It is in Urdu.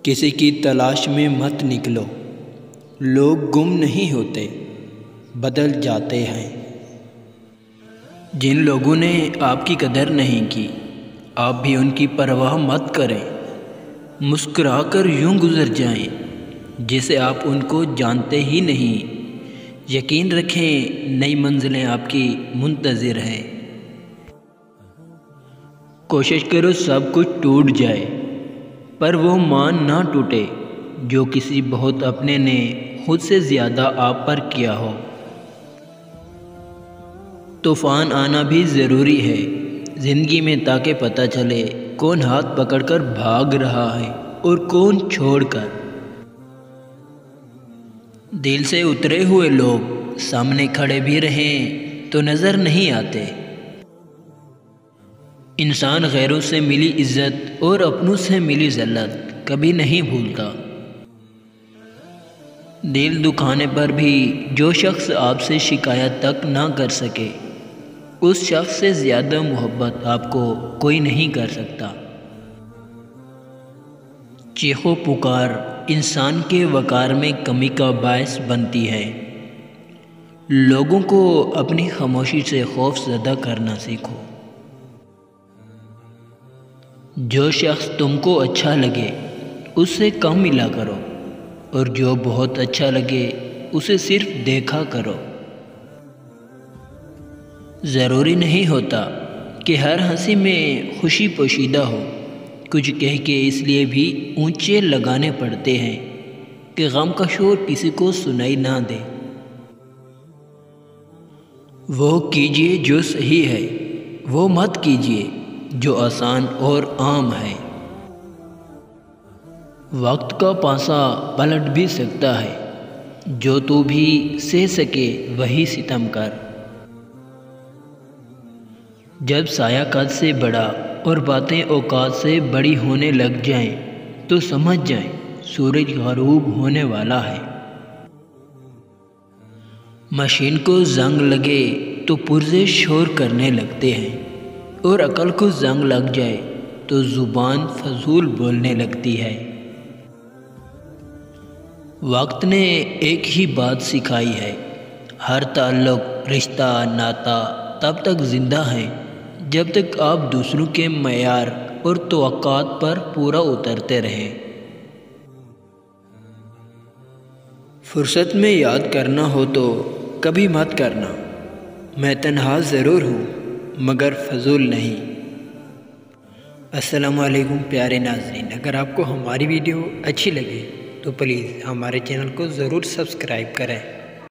کسی کی تلاش میں مت نکلو، لوگ گم نہیں ہوتے، بدل جاتے ہیں۔ جن لوگوں نے آپ کی قدر نہیں کی، آپ بھی ان کی پرواہ مت کریں، مسکرا کر یوں گزر جائیں جیسے آپ ان کو جانتے ہی نہیں۔ یقین رکھیں نئی منزلیں آپ کی منتظر ہیں۔ کوشش کرو سب کچھ ٹوٹ جائے، پر وہ مان نہ ٹوٹے جو کسی بہت اپنے نے خود سے زیادہ آپ پر کیا ہو۔ طوفان آنا بھی ضروری ہے زندگی میں، تاکہ پتہ چلے کون ہاتھ پکڑ کر بھاگ رہا ہے اور کون چھوڑ کر۔ دل سے اترے ہوئے لوگ سامنے کھڑے بھی رہیں تو نظر نہیں آتے۔ انسان غیروں سے ملی عزت اور اپنوں سے ملی ذلت کبھی نہیں بھولتا۔ دل دکھانے پر بھی جو شخص آپ سے شکایت تک نہ کر سکے، اس شخص سے زیادہ محبت آپ کو کوئی نہیں کر سکتا۔ چیخ و پکار انسان کے وقار میں کمی کا باعث بنتی ہے۔ لوگوں کو اپنی خاموشی سے خوف زدہ کرنا سیکھو۔ جو شخص تم کو اچھا لگے اس سے کم ملا کرو، اور جو بہت اچھا لگے اسے صرف دیکھا کرو۔ ضروری نہیں ہوتا کہ ہر ہنسی میں خوشی پوشیدہ ہو، کچھ کہہ کے اس لیے بھی اونچے لگانے پڑتے ہیں کہ غم کا شور کسی کو سنائی نہ دے۔ وہ کیجئے جو صحیح ہے، وہ مت کیجئے جو آسان اور عام ہے۔ وقت کا پانسا پلٹ بھی سکتا ہے، جو تو بھی سہ سکے وہی ستم کر۔ جب سایہ قد سے بڑا اور باتیں اوقات سے بڑی ہونے لگ جائیں تو سمجھ جائیں سورج غروب ہونے والا ہے۔ مشین کو زنگ لگے تو پرزے شور کرنے لگتے ہیں، اور عقل کو زنگ لگ جائے تو زبان فضول بولنے لگتی ہے۔ وقت نے ایک ہی بات سکھائی ہے، ہر تعلق، رشتہ، ناتا تب تک زندہ ہے جب تک آپ دوسروں کے معیار اور توقعات پر پورا اترتے رہیں۔ فرصت میں یاد کرنا ہو تو کبھی مت کرنا، میں تنہا ضرور ہوں مگر فضول نہیں۔ السلام علیکم پیارے ناظرین، اگر آپ کو ہماری ویڈیو اچھی لگے تو پلیز ہمارے چینل کو ضرور سبسکرائب کریں۔